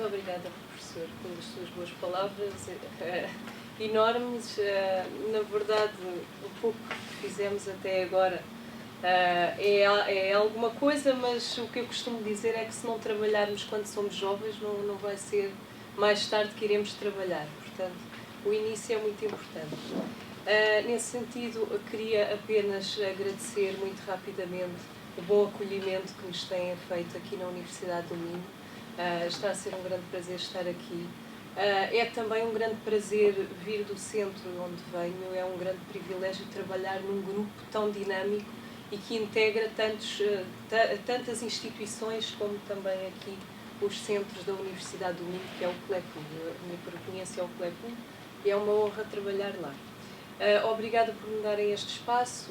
obrigada, professor, pelas suas boas palavras, enormes. Na verdade, o pouco que fizemos até agora é alguma coisa, mas o que eu costumo dizer é que se não trabalharmos quando somos jovens, não vai ser mais tarde que iremos trabalhar. Portanto, o início é muito importante. Nesse sentido, eu queria apenas agradecer muito rapidamente o bom acolhimento que nos têm feito aqui na Universidade do Minho. Está a ser um grande prazer estar aqui. É também um grande prazer vir do centro onde venho, é um grande privilégio trabalhar num grupo tão dinâmico e que integra tantas instituições como também aqui os centros da Universidade do Minho, que é o CLEPUM. A minha província é o CLEPUM e é uma honra trabalhar lá. Obrigada por me darem este espaço.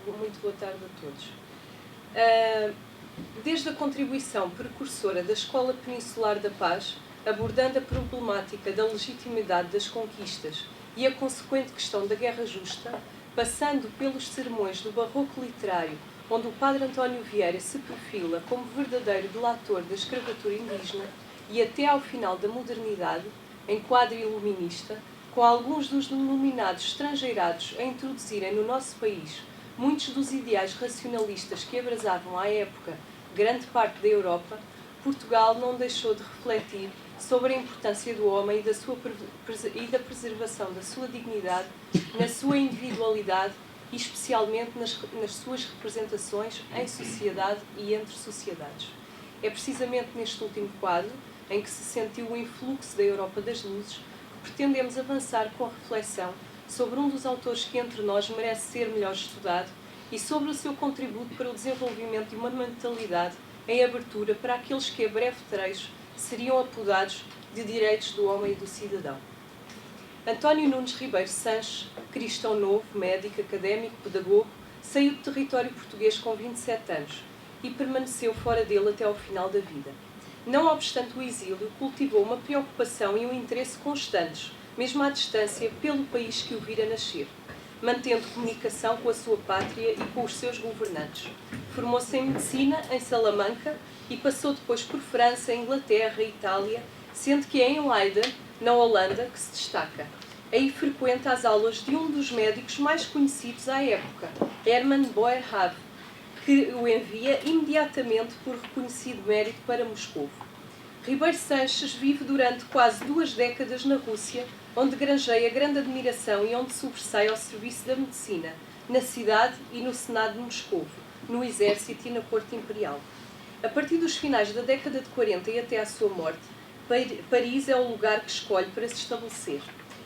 Muito boa tarde a todos. Desde a contribuição precursora da Escola Peninsular da Paz, abordando a problemática da legitimidade das conquistas e a consequente questão da guerra justa, passando pelos sermões do barroco literário, onde o padre António Vieira se perfila como verdadeiro delator da escravatura indígena, e até ao final da modernidade, em quadro iluminista, com alguns dos denominados estrangeirados a introduzirem no nosso país muitos dos ideais racionalistas que abrasavam à época grande parte da Europa, Portugal não deixou de refletir sobre a importância do homem e da preservação da sua dignidade, na sua individualidade e especialmente nas suas representações em sociedade e entre sociedades. É precisamente neste último quadro, em que se sentiu o influxo da Europa das Luzes, que pretendemos avançar com a reflexão sobre um dos autores que entre nós merece ser melhor estudado e sobre o seu contributo para o desenvolvimento de uma mentalidade em abertura para aqueles que a breve trecho seriam apodados de direitos do homem e do cidadão. António Nunes Ribeiro Sanches, cristão novo, médico, académico, pedagogo, saiu do território português com 27 anos e permaneceu fora dele até ao final da vida. Não obstante o exílio, cultivou uma preocupação e um interesse constantes, mesmo à distância, pelo país que o vira nascer, mantendo comunicação com a sua pátria e com os seus governantes. Formou-se em medicina em Salamanca e passou depois por França, Inglaterra e Itália, sendo que é em Leiden, na Holanda, que se destaca. Aí frequenta as aulas de um dos médicos mais conhecidos à época, Hermann Boerhaave, que o envia imediatamente por reconhecido mérito para Moscovo. Ribeiro Sanches vive durante quase 2 décadas na Rússia, onde granjeia grande admiração e onde sobressai ao serviço da medicina, na cidade e no Senado de Moscovo, no Exército e na Corte Imperial. A partir dos finais da década de 40 e até à sua morte, Paris é o lugar que escolhe para se estabelecer.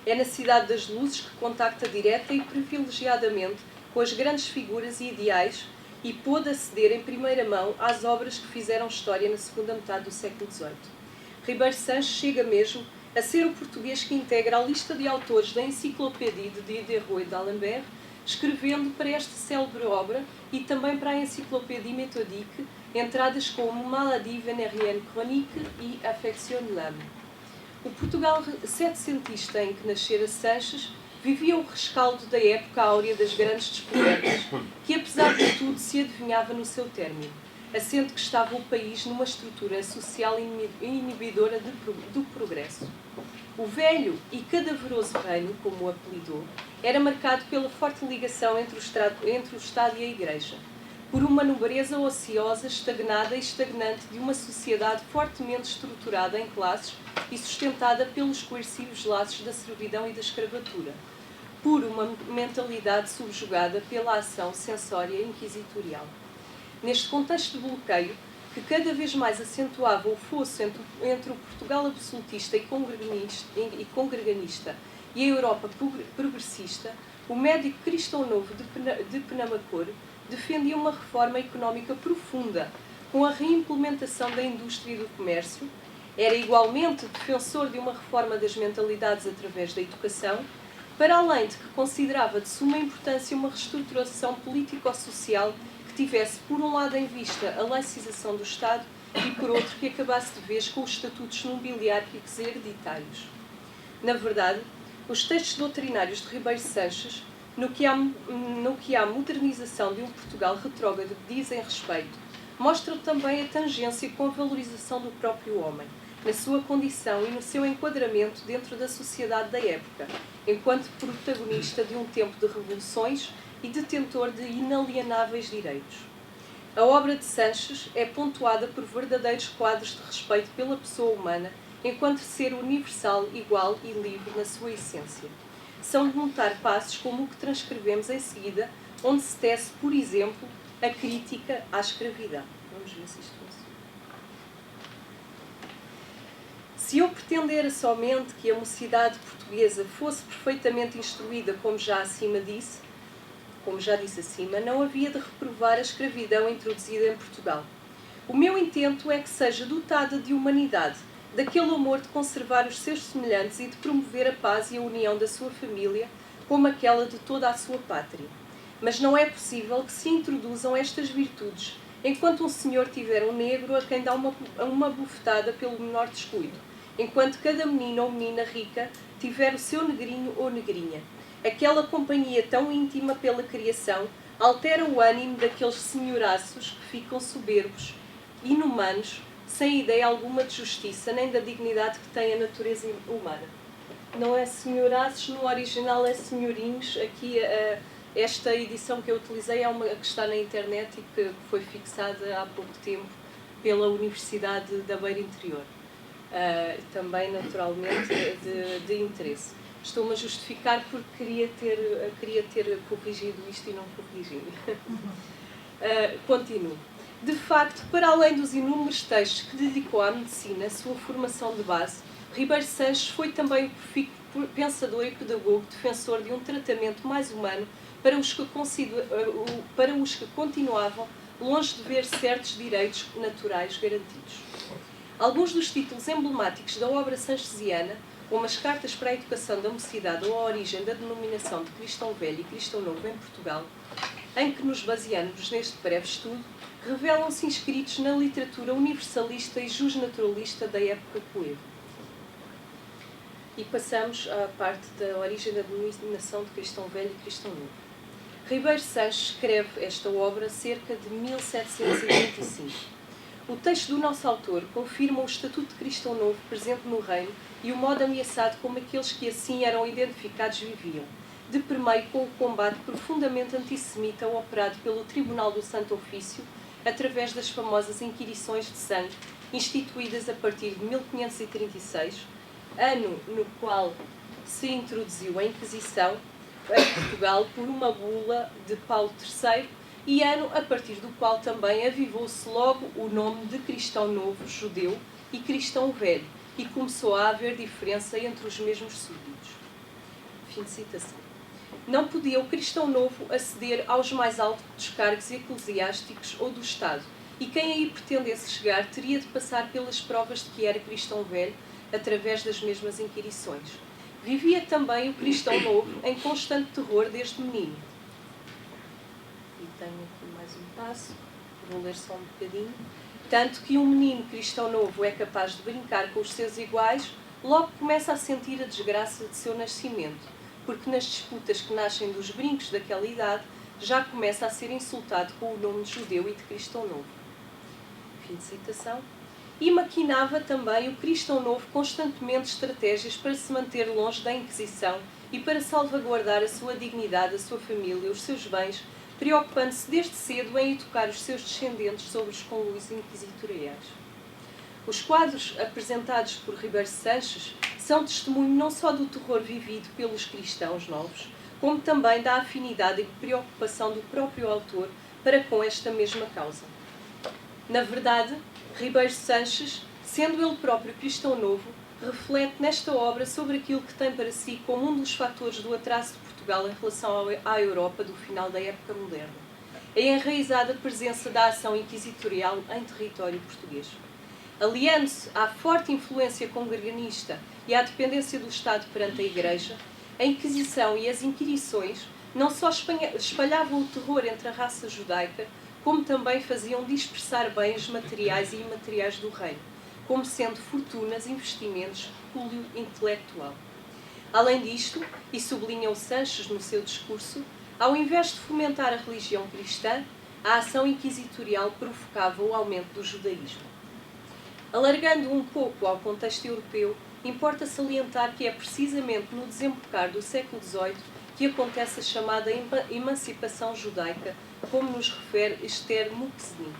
É na Cidade das Luzes que contacta direta e privilegiadamente com as grandes figuras e ideais e pôde aceder em primeira mão às obras que fizeram história na segunda metade do século XVIII. Ribeiro Sanches chega mesmo a ser o português que integra a lista de autores da Enciclopédie de Diderot e d'Alembert, escrevendo para esta célebre obra e também para a Enciclopédie Méthodique, entradas como Maladie vénérienne chronique e Affection de l'âme. O Portugal setecentista em que nascera Sanches vivia o rescaldo da época áurea das grandes descobertas, que apesar de tudo se adivinhava no seu término, assento que estava o país numa estrutura social inibidora do progresso. O velho e cadaveroso reino, como o apelidou, era marcado pela forte ligação entre o Estado e a Igreja, por uma nobreza ociosa, estagnada e estagnante de uma sociedade fortemente estruturada em classes e sustentada pelos coercivos laços da servidão e da escravatura, por uma mentalidade subjugada pela ação censória inquisitorial. Neste contexto de bloqueio, que cada vez mais acentuava o fosso entre o Portugal absolutista e congreganista e a Europa progressista, o médico cristão novo de Penamacor defendia uma reforma económica profunda, com a reimplementação da indústria e do comércio. Era igualmente defensor de uma reforma das mentalidades através da educação, para além de que considerava de suma importância uma reestruturação político-social que tivesse, por um lado, em vista a laicização do Estado e, por outro, que acabasse de vez com os estatutos nobiliárquicos e hereditários. Na verdade, os textos doutrinários de Ribeiro Sanches, no que à modernização de um Portugal retrógrado dizem respeito, mostram também a tangência com a valorização do próprio homem, na sua condição e no seu enquadramento dentro da sociedade da época, enquanto protagonista de um tempo de revoluções e detentor de inalienáveis direitos. A obra de Sanches é pontuada por verdadeiros quadros de respeito pela pessoa humana, enquanto ser universal, igual e livre na sua essência. São de notar passos como o que transcrevemos em seguida, onde se tece, por exemplo, a crítica à escravidão. Vamos ver se isto funciona. Se eu pretendera somente que a mocidade portuguesa fosse perfeitamente instruída, como já disse acima, não havia de reprovar a escravidão introduzida em Portugal. O meu intento é que seja dotada de humanidade, daquele amor de conservar os seus semelhantes e de promover a paz e a união da sua família, como aquela de toda a sua pátria. Mas não é possível que se introduzam estas virtudes, enquanto um senhor tiver um negro a quem dá uma bufetada pelo menor descuido, enquanto cada menino ou menina rica tiver o seu negrinho ou negrinha. Aquela companhia tão íntima pela criação altera o ânimo daqueles senhoraços que ficam soberbos, inumanos, sem ideia alguma de justiça, nem da dignidade que tem a natureza humana. Não é senhoraços, no original é senhorinhos. Aqui, esta edição que eu utilizei é uma que está na internet e que foi fixada há pouco tempo pela Universidade da Beira Interior. Também, naturalmente, de interesse. Estou-me a justificar porque queria ter corrigido isto e não corrigi. Continuo. De facto, para além dos inúmeros textos que dedicou à medicina, sua formação de base, Ribeiro Sanches foi também um pensador e pedagogo defensor de um tratamento mais humano para os que continuavam longe de ver certos direitos naturais garantidos. Alguns dos títulos emblemáticos da obra sanchesiana, como as Cartas para a Educação da Mocidade ou a origem da denominação de Cristão Velho e Cristão Novo em Portugal, em que nos baseamos neste breve estudo, revelam-se inscritos na literatura universalista e justnaturalista da época coeva. E passamos à parte da origem da denominação de Cristão Velho e Cristão Novo. Ribeiro Sanches escreve esta obra cerca de 1725. O texto do nosso autor confirma o estatuto de Cristão Novo presente no reino e o modo ameaçado como aqueles que assim eram identificados viviam, de primeiro com o combate profundamente antissemita operado pelo Tribunal do Santo Ofício, através das famosas Inquirições de Sangue, instituídas a partir de 1536, ano no qual se introduziu a Inquisição em Portugal por uma bula de Paulo III, e ano a partir do qual também avivou-se logo o nome de Cristão Novo judeu e Cristão Velho, e começou a haver diferença entre os mesmos súditos. Fim de citação. Não podia o Cristão Novo aceder aos mais altos cargos eclesiásticos ou do Estado, e quem aí pretendesse chegar teria de passar pelas provas de que era Cristão Velho, através das mesmas inquirições. Vivia também o Cristão Novo em constante terror desde menino. E tenho aqui mais um passo, vou ler só um bocadinho. Tanto que um menino cristão novo é capaz de brincar com os seus iguais, logo começa a sentir a desgraça de seu nascimento, porque nas disputas que nascem dos brincos daquela idade, já começa a ser insultado com o nome de judeu e de cristão novo. Fim de citação. E maquinava também o cristão novo constantemente estratégias para se manter longe da Inquisição e para salvaguardar a sua dignidade, a sua família, os seus bens, preocupando-se desde cedo em educar os seus descendentes sobre os conluios inquisitoriais. Os quadros apresentados por Ribeiro Sanches são testemunho não só do terror vivido pelos cristãos novos, como também da afinidade e preocupação do próprio autor para com esta mesma causa. Na verdade, Ribeiro Sanches, sendo ele próprio cristão novo, reflete nesta obra sobre aquilo que tem para si como um dos fatores do atraso de Portugal em relação à Europa do final da época moderna, a enraizada presença da ação inquisitorial em território português. Aliando-se à forte influência congreganista e à dependência do Estado perante a Igreja, a Inquisição e as Inquirições não só espalhavam o terror entre a raça judaica, como também faziam dispersar bens materiais e imateriais do reino, como sendo fortunas, investimentos, púlio intelectual. Além disto, e sublinha o Sanches no seu discurso, ao invés de fomentar a religião cristã, a ação inquisitorial provocava o aumento do judaísmo. Alargando um pouco ao contexto europeu, importa salientar que é precisamente no desembocar do século XVIII que acontece a chamada emancipação judaica, como nos refere Esther Mukznik.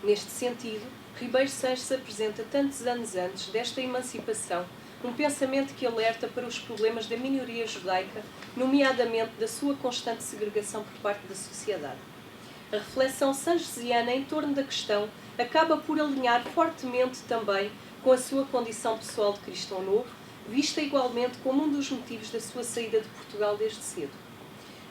Neste sentido, Ribeiro Sanches apresenta tantos anos antes desta emancipação um pensamento que alerta para os problemas da minoria judaica, nomeadamente da sua constante segregação por parte da sociedade. A reflexão sanchesiana em torno da questão acaba por alinhar fortemente também com a sua condição pessoal de cristão novo, vista igualmente como um dos motivos da sua saída de Portugal desde cedo.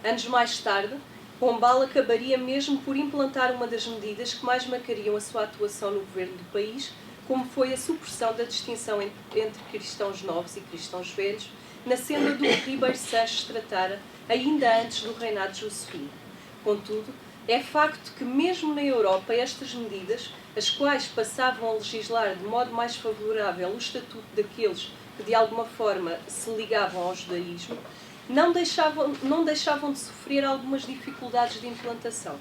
Anos mais tarde, Pombal acabaria mesmo por implantar uma das medidas que mais marcariam a sua atuação no governo do país, como foi a supressão da distinção entre cristãos novos e cristãos velhos, na senda do que Ribeiro Sanches tratara ainda antes do reinado josefino. Contudo, é facto que mesmo na Europa estas medidas, as quais passavam a legislar de modo mais favorável o estatuto daqueles que de alguma forma se ligavam ao judaísmo, não deixavam de sofrer algumas dificuldades de implantação.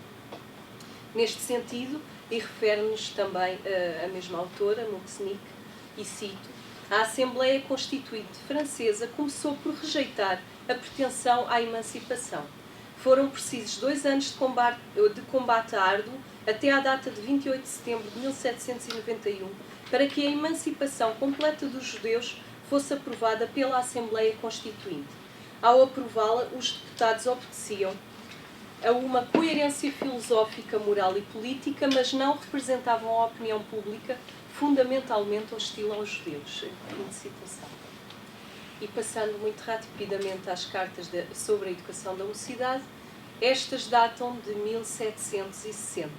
Neste sentido, e refere-nos também a mesma autora, Mukznik, e cito, a Assembleia Constituinte Francesa começou por rejeitar a pretensão à emancipação. Foram precisos 2 anos de combate árduo, até à data de 28 de setembro de 1791, para que a emancipação completa dos judeus fosse aprovada pela Assembleia Constituinte. Ao aprová-la, os deputados obedeciam a uma coerência filosófica, moral e política, mas não representavam a opinião pública fundamentalmente hostil aos judeus. Fim de citação. E passando muito rapidamente às cartas sobre a educação da mocidade, estas datam de 1760.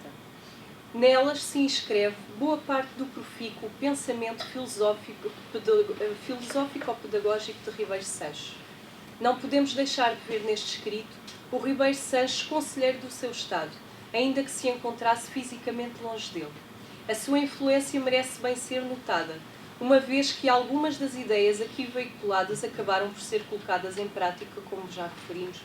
Nelas se inscreve boa parte do profícuo pensamento filosófico-pedagógico de Ribeiro Sanches. Não podemos deixar de ver neste escrito o Ribeiro Sanches conselheiro do seu Estado, ainda que se encontrasse fisicamente longe dele. A sua influência merece bem ser notada, uma vez que algumas das ideias aqui veiculadas acabaram por ser colocadas em prática, como já referimos,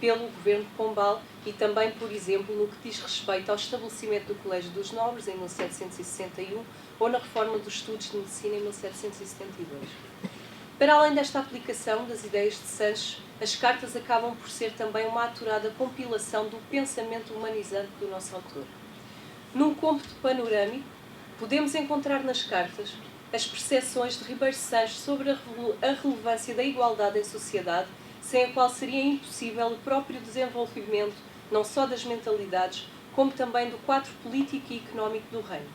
pelo governo de Pombal e também, por exemplo, no que diz respeito ao estabelecimento do Colégio dos Nobres em 1761 ou na reforma dos estudos de medicina em 1772. Para além desta aplicação das ideias de Sanches, as cartas acabam por ser também uma aturada compilação do pensamento humanizante do nosso autor. Num cômputo panorâmico, podemos encontrar nas cartas as percepções de Ribeiro Sanches sobre a relevância da igualdade em sociedade, sem a qual seria impossível o próprio desenvolvimento não só das mentalidades, como também do quadro político e económico do reino.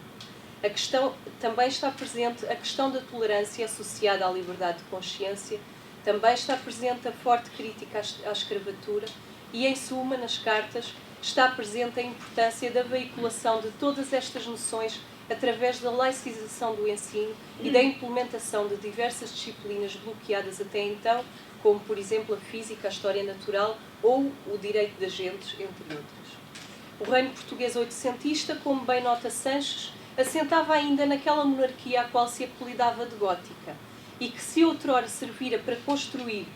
Também está presente a questão da tolerância associada à liberdade de consciência, também está presente a forte crítica à escravatura e, em suma, nas cartas, está presente a importância da veiculação de todas estas noções através da laicização do ensino e da implementação de diversas disciplinas bloqueadas até então, como, por exemplo, a física, a história natural ou o direito das gentes, entre outras. O reino português oitocentista, como bem nota Sanches, assentava ainda naquela monarquia a qual se apelidava de gótica e que, se outrora servira para constituir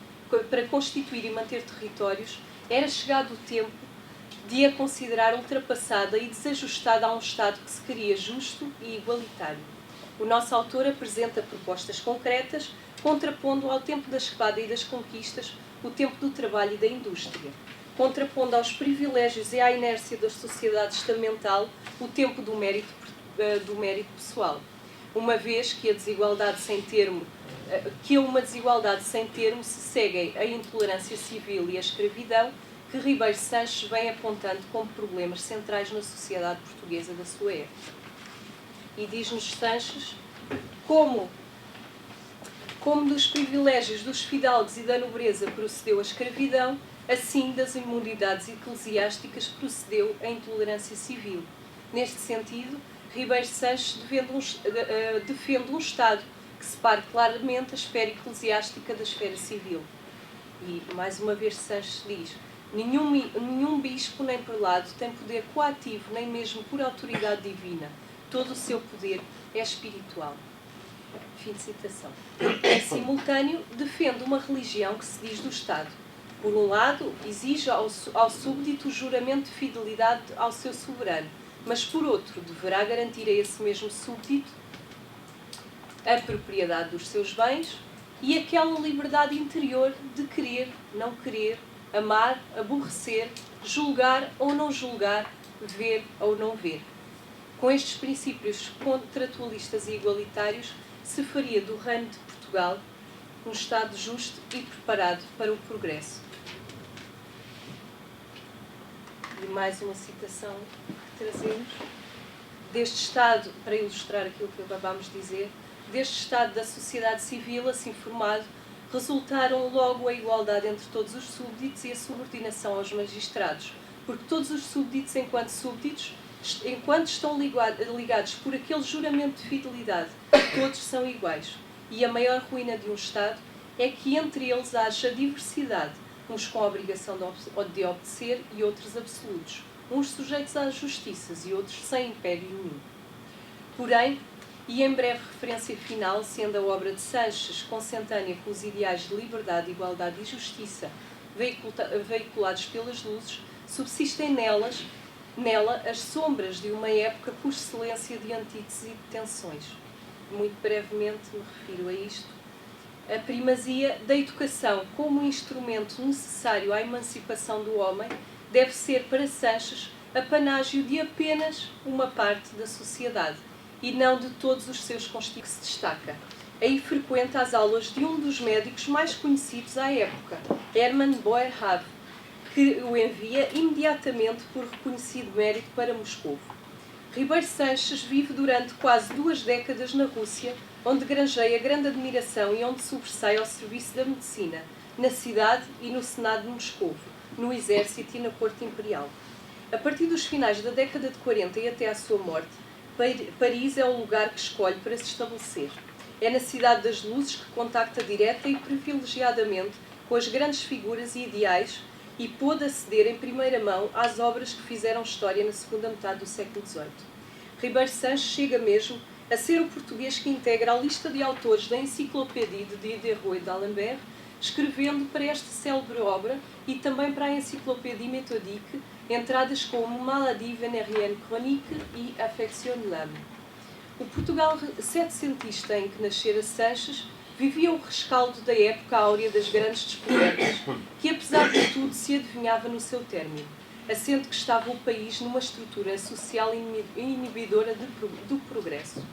e manter territórios, era chegado o tempo de a considerar ultrapassada e desajustada a um Estado que se queria justo e igualitário. O nosso autor apresenta propostas concretas, contrapondo ao tempo da espada e das conquistas o tempo do trabalho e da indústria, contrapondo aos privilégios e à inércia da sociedade estamental o tempo do mérito pessoal, uma vez que a desigualdade sem termo se seguem a intolerância civil e a escravidão, que Ribeiro Sanches vem apontando como problemas centrais na sociedade portuguesa da sua época. E diz-nos Sanches, como dos privilégios dos fidalgos e da nobreza procedeu a escravidão, assim das imunidades eclesiásticas procedeu a intolerância civil. Neste sentido, Ribeiro Sanches defende um Estado que separe claramente a esfera eclesiástica da esfera civil. E, mais uma vez, Sanches diz: nenhum bispo nem prelado tem poder coativo, nem mesmo por autoridade divina. Todo o seu poder é espiritual. Fim de citação. Em simultâneo, defende uma religião que se diz do Estado. Por um lado, exige ao súbdito o juramento de fidelidade ao seu soberano, mas por outro, deverá garantir a esse mesmo súbdito a propriedade dos seus bens e aquela liberdade interior de querer, não querer, amar, aborrecer, julgar ou não julgar, ver ou não ver. Com estes princípios contratualistas e igualitários, se faria do Reino de Portugal um Estado justo e preparado para o progresso. E mais uma citação que trazemos. Deste Estado, para ilustrar aquilo que acabámos de dizer, deste Estado da sociedade civil, assim formado, resultaram logo a igualdade entre todos os súbditos e a subordinação aos magistrados, porque todos os súbditos, enquanto súbditos, enquanto estão ligados por aquele juramento de fidelidade, todos são iguais. E a maior ruína de um Estado é que entre eles haja diversidade, uns com a obrigação de obedecer e outros absolutos, uns sujeitos às justiças e outros sem império nenhum. Porém, e em breve referência final, sendo a obra de Sanches consentânea com os ideais de liberdade, igualdade e justiça veiculados pelas luzes, subsistem nela as sombras de uma época por excelência de antíteses e de tensões. Muito brevemente me refiro a isto. A primazia da educação como instrumento necessário à emancipação do homem deve ser para Sanches apanágio de apenas uma parte da sociedade e não de todos os seus constituintes que se destaca. Aí frequenta as aulas de um dos médicos mais conhecidos à época, Hermann Boerhaave, que o envia imediatamente por reconhecido mérito para Moscovo. Ribeiro Sanches vive durante quase 2 décadas na Rússia, onde granjeia grande admiração e onde sobressai ao serviço da medicina, na cidade e no Senado de Moscovo, no exército e na corte imperial. A partir dos finais da década de 40 e até à sua morte, Paris é o lugar que escolhe para se estabelecer. É na Cidade das Luzes que contacta direta e privilegiadamente com as grandes figuras e ideais e pôde aceder em primeira mão às obras que fizeram história na segunda metade do século XVIII. Ribeiro Sanches chega mesmo a ser o português que integra a lista de autores da Enciclopédie de Diderot e d'Alembert, escrevendo para esta célebre obra e também para a Enciclopédie Méthodique, entradas como Maladie vénérienne chronique e Affection de l'âme. O Portugal setecentista em que nascera Sanches vivia o rescaldo da época áurea das grandes descobertas, que apesar de tudo se adivinhava no seu término, assente que estava o país numa estrutura social inibidora do progresso.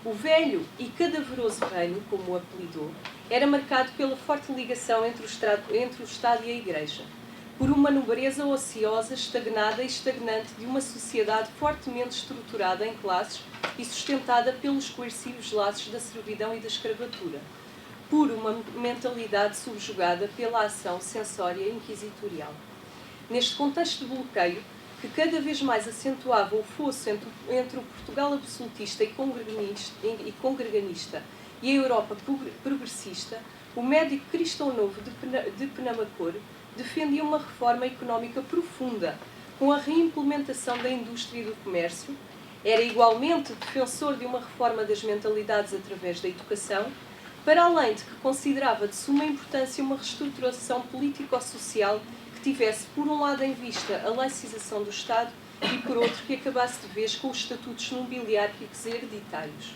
O velho e cadaveroso reino, como o apelidou, era marcado pela forte ligação entre o Estado e a Igreja, por uma nobreza ociosa, estagnada e estagnante de uma sociedade fortemente estruturada em classes e sustentada pelos coercivos laços da servidão e da escravatura, por uma mentalidade subjugada pela ação censória inquisitorial. Neste contexto de bloqueio, que cada vez mais acentuava o fosso entre o Portugal absolutista e congreganista e a Europa progressista, o médico Cristão Novo de Penamacor defendia uma reforma económica profunda, com a reimplementação da indústria e do comércio, era igualmente defensor de uma reforma das mentalidades através da educação, para além de que considerava de suma importância uma reestruturação político-social que tivesse, por um lado, em vista a laicização do Estado e, por outro, que acabasse de vez com os estatutos nobiliárquicos e hereditários.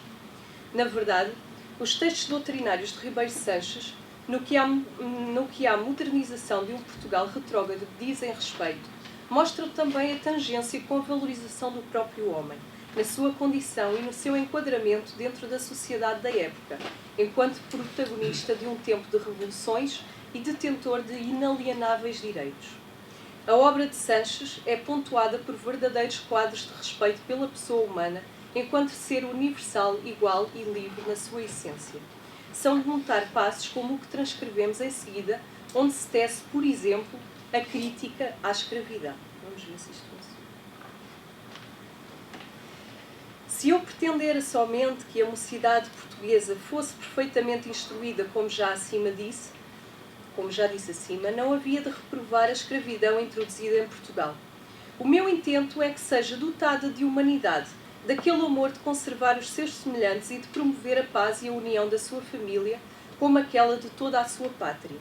Na verdade, os textos doutrinários de Ribeiro Sanches, no que à modernização de um Portugal retrógrado dizem respeito, mostram também a tangência com a valorização do próprio homem, na sua condição e no seu enquadramento dentro da sociedade da época, enquanto protagonista de um tempo de revoluções e detentor de inalienáveis direitos. A obra de Sanches é pontuada por verdadeiros quadros de respeito pela pessoa humana, enquanto ser universal, igual e livre na sua essência. São de notar passos como o que transcrevemos em seguida, onde se tece, por exemplo, a crítica à escravidão. Vamos ver se isto funciona. Se eu pretendera somente que a mocidade portuguesa fosse perfeitamente instruída, como já disse acima, não havia de reprovar a escravidão introduzida em Portugal. O meu intento é que seja dotada de humanidade, daquele amor de conservar os seus semelhantes e de promover a paz e a união da sua família, como aquela de toda a sua pátria.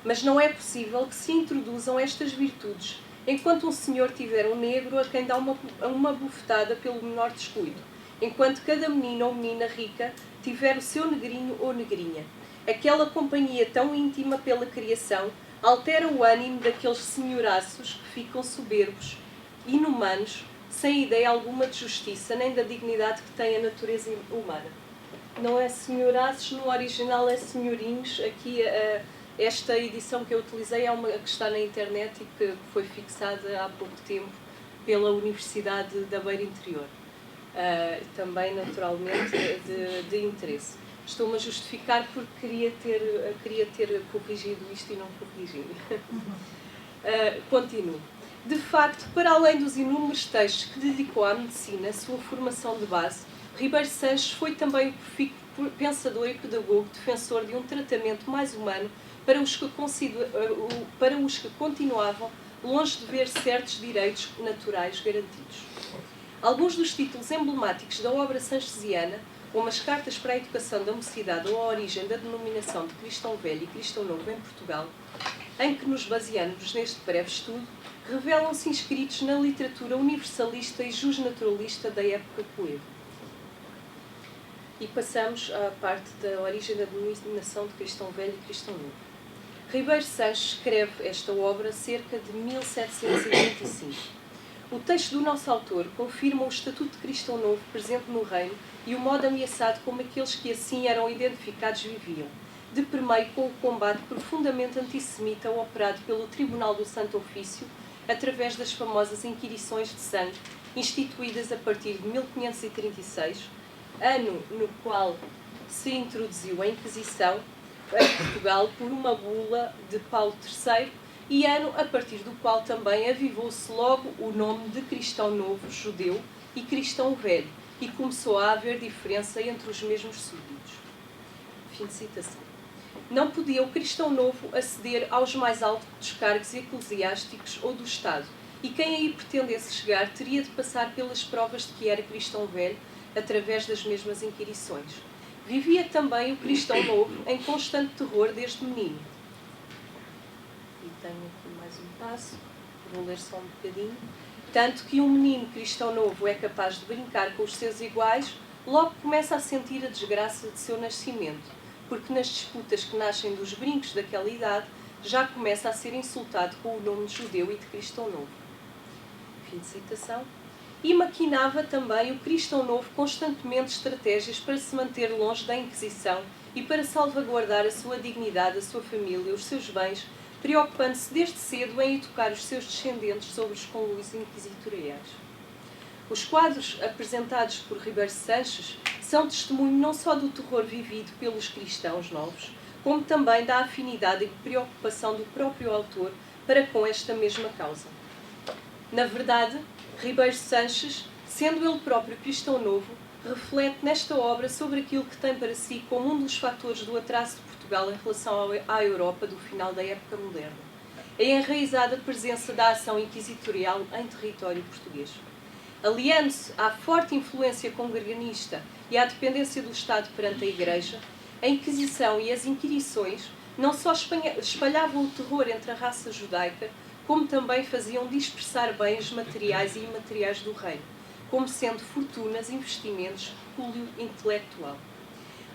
Mas não é possível que se introduzam estas virtudes, enquanto um senhor tiver um negro a quem dá uma bufetada pelo menor descuido, enquanto cada menino ou menina rica tiver o seu negrinho ou negrinha. Aquela companhia tão íntima pela criação altera o ânimo daqueles senhoraços que ficam soberbos, inumanos, sem ideia alguma de justiça nem da dignidade que tem a natureza humana. Não é senhoraços, no original é senhorinhos. Aqui esta edição que eu utilizei é uma que está na internet e que foi fixada há pouco tempo pela Universidade da Beira Interior. Também naturalmente de interesse. Estou-me a justificar porque queria ter corrigido isto e não corrigi. Continuo. De facto, para além dos inúmeros textos que dedicou à medicina, a sua formação de base, Ribeiro Sanches foi também o pensador e pedagogo defensor de um tratamento mais humano para os que continuavam longe de ver certos direitos naturais garantidos. Alguns dos títulos emblemáticos da obra sanchesiana, como as Cartas para a Educação da Mocidade ou a origem da denominação de Cristão Velho e Cristão Novo em Portugal, em que nos baseamos neste breve estudo, revelam-se inscritos na literatura universalista e justnaturalista da época coeva. E passamos à parte da origem da denominação de Cristão Velho e Cristão Novo. Ribeiro Sanches escreve esta obra cerca de 1725. O texto do nosso autor confirma o estatuto de Cristão Novo presente no reino e o modo ameaçado como aqueles que assim eram identificados viviam, de primeiro com o combate profundamente antissemita operado pelo Tribunal do Santo Ofício através das famosas Inquirições de Sangue, instituídas a partir de 1536, ano no qual se introduziu a Inquisição em Portugal por uma bula de Paulo III, e ano a partir do qual também avivou-se logo o nome de Cristão Novo judeu e Cristão Velho, e começou a haver diferença entre os mesmos súditos. Fim de citação. Não podia o Cristão Novo aceder aos mais altos cargos eclesiásticos ou do Estado, e quem aí pretendesse chegar teria de passar pelas provas de que era Cristão Velho através das mesmas inquirições. Vivia também o Cristão Novo em constante terror desde menino. E tenho aqui mais um passo, vou ler só um bocadinho. Tanto que um menino cristão novo é capaz de brincar com os seus iguais, logo começa a sentir a desgraça de seu nascimento, porque nas disputas que nascem dos brincos daquela idade, já começa a ser insultado com o nome de judeu e de cristão novo. Fim de citação. E maquinava também o cristão novo constantemente estratégias para se manter longe da Inquisição e para salvaguardar a sua dignidade, a sua família, os seus bens, preocupando-se desde cedo em educar os seus descendentes sobre os conluios inquisitoriais. Os quadros apresentados por Ribeiro Sanches são testemunho não só do terror vivido pelos cristãos novos, como também da afinidade e preocupação do próprio autor para com esta mesma causa. Na verdade, Ribeiro Sanches, sendo ele próprio cristão novo, reflete nesta obra sobre aquilo que tem para si como um dos fatores do atraso de Portugal em relação à Europa do final da época moderna, a enraizada presença da ação inquisitorial em território português. Aliando-se à forte influência congreganista e à dependência do Estado perante a Igreja, a Inquisição e as Inquirições não só espalhavam o terror entre a raça judaica, como também faziam dispersar bens materiais e imateriais do reino, como sendo fortunas, investimentos, pecúlio intelectual.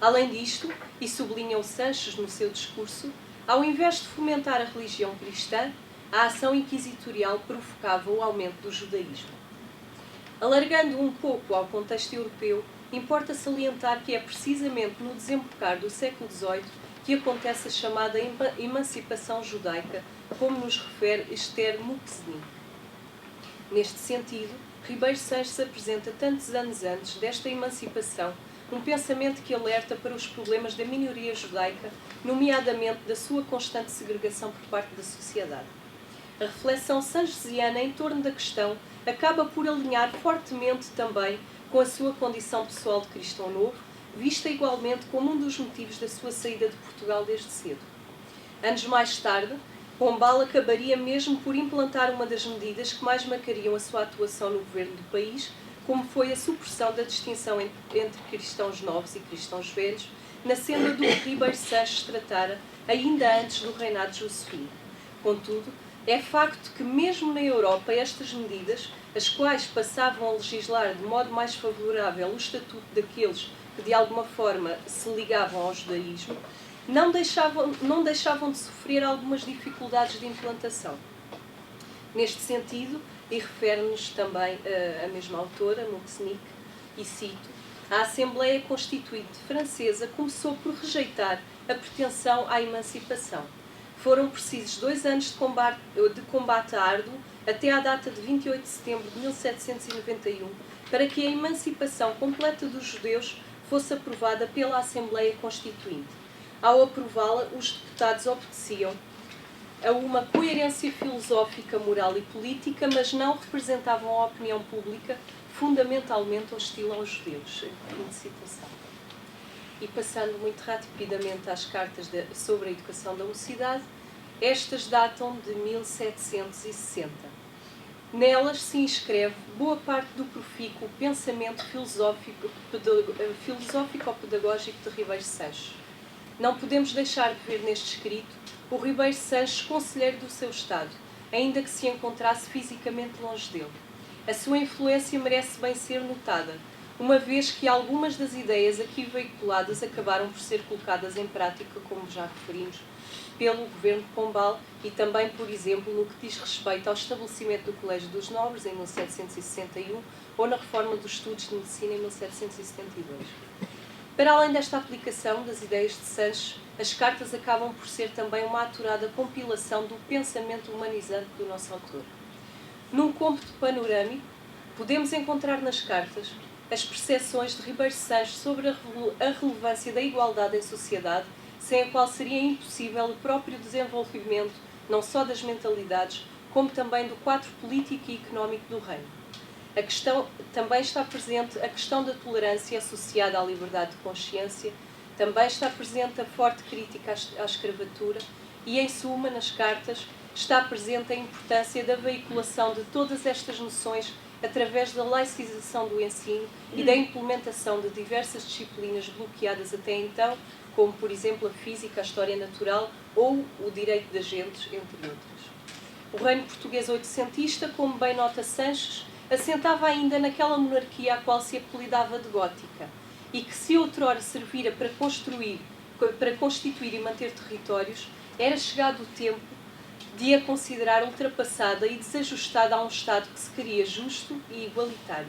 Além disto, e sublinha o Sanches no seu discurso, ao invés de fomentar a religião cristã, a ação inquisitorial provocava o aumento do judaísmo. Alargando um pouco ao contexto europeu, importa salientar que é precisamente no desembocar do século XVIII que acontece a chamada emancipação judaica, como nos refere Esther Muxnin. Neste sentido, Ribeiro Sanches apresenta tantos anos antes desta emancipação um pensamento que alerta para os problemas da minoria judaica, nomeadamente da sua constante segregação por parte da sociedade. A reflexão sanchesiana em torno da questão acaba por alinhar fortemente também com a sua condição pessoal de cristão novo, vista igualmente como um dos motivos da sua saída de Portugal desde cedo. Anos mais tarde, Pombal acabaria mesmo por implantar uma das medidas que mais marcariam a sua atuação no governo do país, como foi a supressão da distinção entre cristãos novos e cristãos velhos, na senda do que Ribeiro Sanches tratara ainda antes do reinado josefino. Contudo, É facto que, mesmo na Europa, estas medidas, as quais passavam a legislar de modo mais favorável o estatuto daqueles que, de alguma forma, se ligavam ao judaísmo, não deixavam de sofrer algumas dificuldades de implantação. Neste sentido, e refere-nos também a mesma autora, Muxnick, e cito, a Assembleia Constituinte Francesa começou por rejeitar a pretensão à emancipação. Foram precisos 2 anos de combate árduo, até à data de 28 de setembro de 1791, para que a emancipação completa dos judeus fosse aprovada pela Assembleia Constituinte. Ao aprová-la, os deputados obedeciam a uma coerência filosófica, moral e política, mas não representavam a opinião pública fundamentalmente hostil aos judeus. Fim de citação. E passando muito rapidamente às cartas sobre a educação da mocidade, estas datam de 1760. Nelas se inscreve boa parte do profícuo pensamento filosófico-pedagógico de Ribeiro Sanches. Não podemos deixar de ver neste escrito o Ribeiro Sanches conselheiro do seu Estado, ainda que se encontrasse fisicamente longe dele. A sua influência merece bem ser notada, uma vez que algumas das ideias aqui veiculadas acabaram por ser colocadas em prática, como já referimos, pelo governo de Pombal e também, por exemplo, no que diz respeito ao estabelecimento do Colégio dos Nobres, em 1761, ou na reforma dos estudos de medicina, em 1772. Para além desta aplicação das ideias de Sanches, as cartas acabam por ser também uma aturada compilação do pensamento humanizante do nosso autor. Num cômputo panorâmico, podemos encontrar nas cartas as percepções de Ribeiro Sanches sobre a relevância da igualdade em sociedade, sem a qual seria impossível o próprio desenvolvimento não só das mentalidades, como também do quadro político e económico do reino. Também está presente a questão da tolerância associada à liberdade de consciência, também está presente a forte crítica à escravatura e, em suma, nas cartas, está presente a importância da veiculação de todas estas noções através da laicização do ensino e da implementação de diversas disciplinas bloqueadas até então, como, por exemplo, a física, a história natural ou o direito das gentes, entre outras. O reino português oitocentista, como bem nota Sanches, assentava ainda naquela monarquia a qual se apelidava de gótica, e que se outrora servira para constituir e manter territórios, era chegado o tempo de a considerar ultrapassada e desajustada a um Estado que se queria justo e igualitário.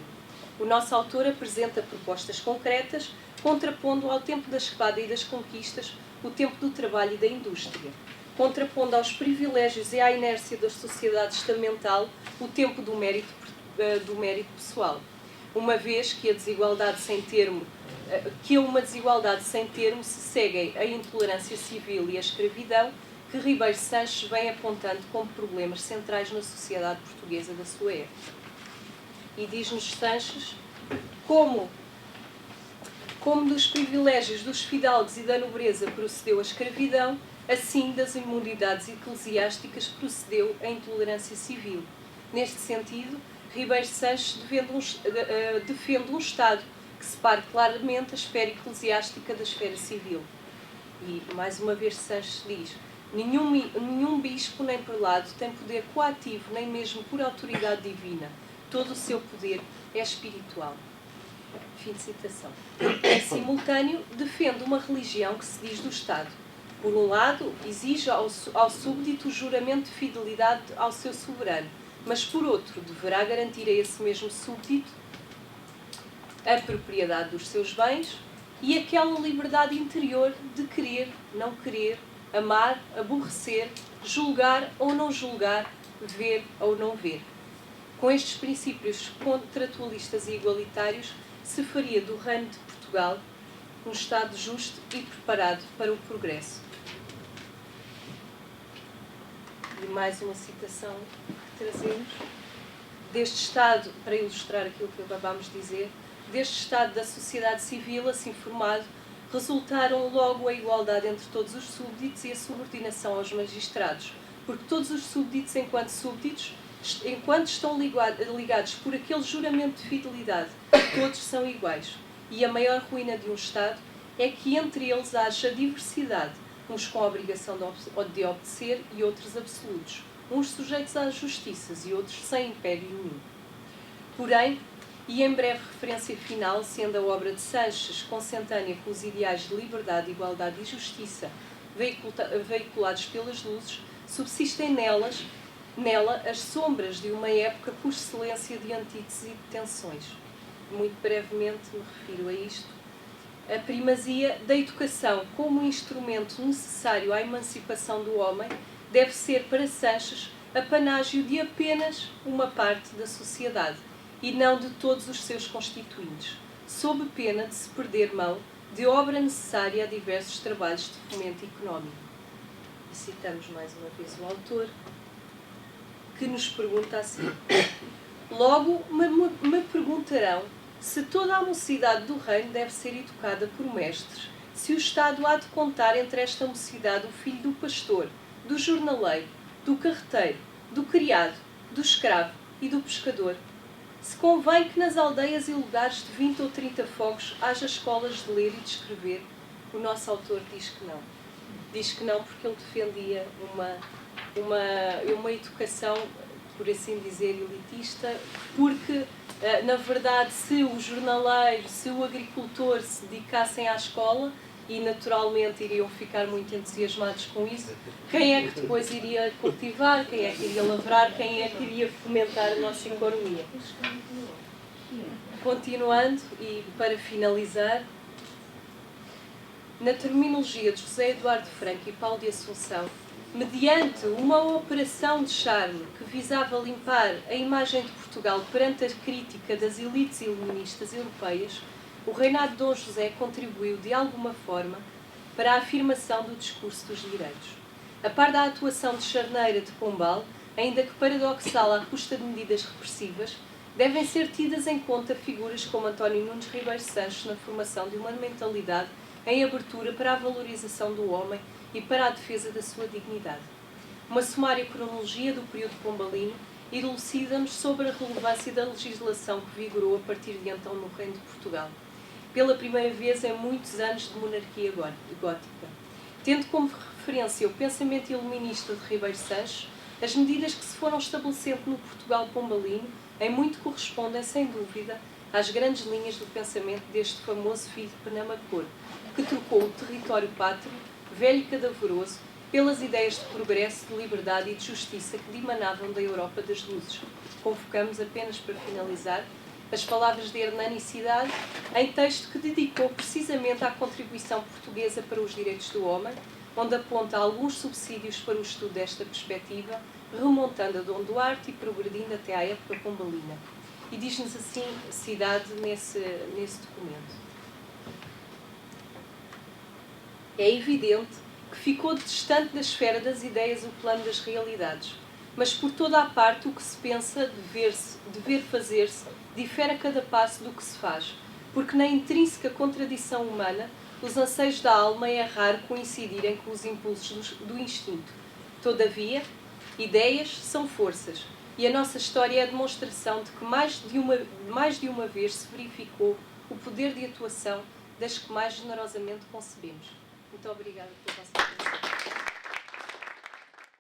O nosso autor apresenta propostas concretas, contrapondo ao tempo da espada e das conquistas o tempo do trabalho e da indústria, contrapondo aos privilégios e à inércia da sociedade estamental o tempo do mérito pessoal, uma vez que uma desigualdade sem termo se seguem a intolerância civil e a escravidão, que Ribeiro Sanches vem apontando como problemas centrais na sociedade portuguesa da sua época. E diz-nos Sanches, como dos privilégios dos fidalgos e da nobreza procedeu a escravidão, assim das imunidades eclesiásticas procedeu a intolerância civil. Neste sentido, Ribeiro Sanches defende um Estado que separe claramente a esfera eclesiástica da esfera civil. E, mais uma vez, Sanches diz: nenhum bispo nem prelado tem poder coativo, nem mesmo por autoridade divina. Todo o seu poder é espiritual. Fim de citação. Em simultâneo, defende uma religião que se diz do Estado. Por um lado, exige ao súbdito o juramento de fidelidade ao seu soberano, mas por outro, deverá garantir a esse mesmo súbdito a propriedade dos seus bens e aquela liberdade interior de querer, não querer, amar, aborrecer, julgar ou não julgar, ver ou não ver. Com estes princípios contratualistas e igualitários, se faria do reino de Portugal um Estado justo e preparado para o progresso. E mais uma citação que trazemos. Deste Estado, para ilustrar aquilo que acabámos de dizer, deste Estado da sociedade civil, assim formado, resultaram logo a igualdade entre todos os súbditos e a subordinação aos magistrados, porque todos os súbditos, enquanto estão ligados por aquele juramento de fidelidade, todos são iguais. E a maior ruína de um Estado é que entre eles haja diversidade, uns com a obrigação de obedecer e outros absolutos. uns sujeitos às justiças e outros sem império nenhum. Porém, e em breve referência final, sendo a obra de Sanches consentânea com os ideais de liberdade, igualdade e justiça veiculados pelas luzes, subsistem nela as sombras de uma época por excelência de antíteses e de tensões. Muito brevemente me refiro a isto. A primazia da educação como instrumento necessário à emancipação do homem deve ser para Sanches apanágio de apenas uma parte da sociedade e não de todos os seus constituintes, sob pena de se perder mão de obra necessária a diversos trabalhos de fomento económico. E citamos mais uma vez o autor, que nos pergunta assim: logo me perguntarão se toda a mocidade do reino deve ser educada por mestres, se o Estado há de contar entre esta mocidade o filho do pastor, do jornaleiro, do carreteiro, do criado, do escravo e do pescador. Se convém que nas aldeias e lugares de 20 ou 30 fogos haja escolas de ler e de escrever, o nosso autor diz que não. Diz que não porque ele defendia uma educação, por assim dizer, elitista, porque, na verdade, se o jornaleiro, se o agricultor se dedicassem à escola, e naturalmente iriam ficar muito entusiasmados com isso, quem é que depois iria cultivar, quem é que iria lavrar, quem é que iria fomentar a nossa economia. Continuando, e para finalizar, na terminologia de José Eduardo Franco e Paulo de Assunção, mediante uma operação de charme que visava limpar a imagem de Portugal perante a crítica das elites iluministas europeias, o reinado de Dom José contribuiu, de alguma forma, para a afirmação do discurso dos direitos. A par da atuação de charneira de Pombal, ainda que paradoxal à custa de medidas repressivas, devem ser tidas em conta figuras como António Nunes Ribeiro Sanches na formação de uma mentalidade em abertura para a valorização do homem e para a defesa da sua dignidade. Uma sumária cronologia do período pombalino elucida-nos sobre a relevância da legislação que vigorou a partir de então no Reino de Portugal, pela primeira vez em muitos anos de monarquia gótica. Tendo como referência o pensamento iluminista de Ribeiro Sanches, as medidas que se foram estabelecendo no Portugal pombalino em muito correspondem, sem dúvida, às grandes linhas do pensamento deste famoso filho de Penamacor, que trocou o território pátrio, velho e cadavoroso, pelas ideias de progresso, de liberdade e de justiça que dimanavam da Europa das luzes. Convocamos, apenas para finalizar, as palavras de Hernani Cidade, em texto que dedicou precisamente à contribuição portuguesa para os direitos do homem, onde aponta alguns subsídios para o estudo desta perspectiva, remontando a Dom Duarte e progredindo até à época pombalina. E diz-nos assim Cidade nesse documento: é evidente que ficou distante da esfera das ideias o plano das realidades, mas por toda a parte o que se pensa, dever fazer-se, difere a cada passo do que se faz, porque na intrínseca contradição humana, os anseios da alma é raro coincidirem com os impulsos do instinto. Todavia, ideias são forças, e a nossa história é a demonstração de que mais de uma vez se verificou o poder de atuação das que mais generosamente concebemos. Muito obrigada pela vossa atenção.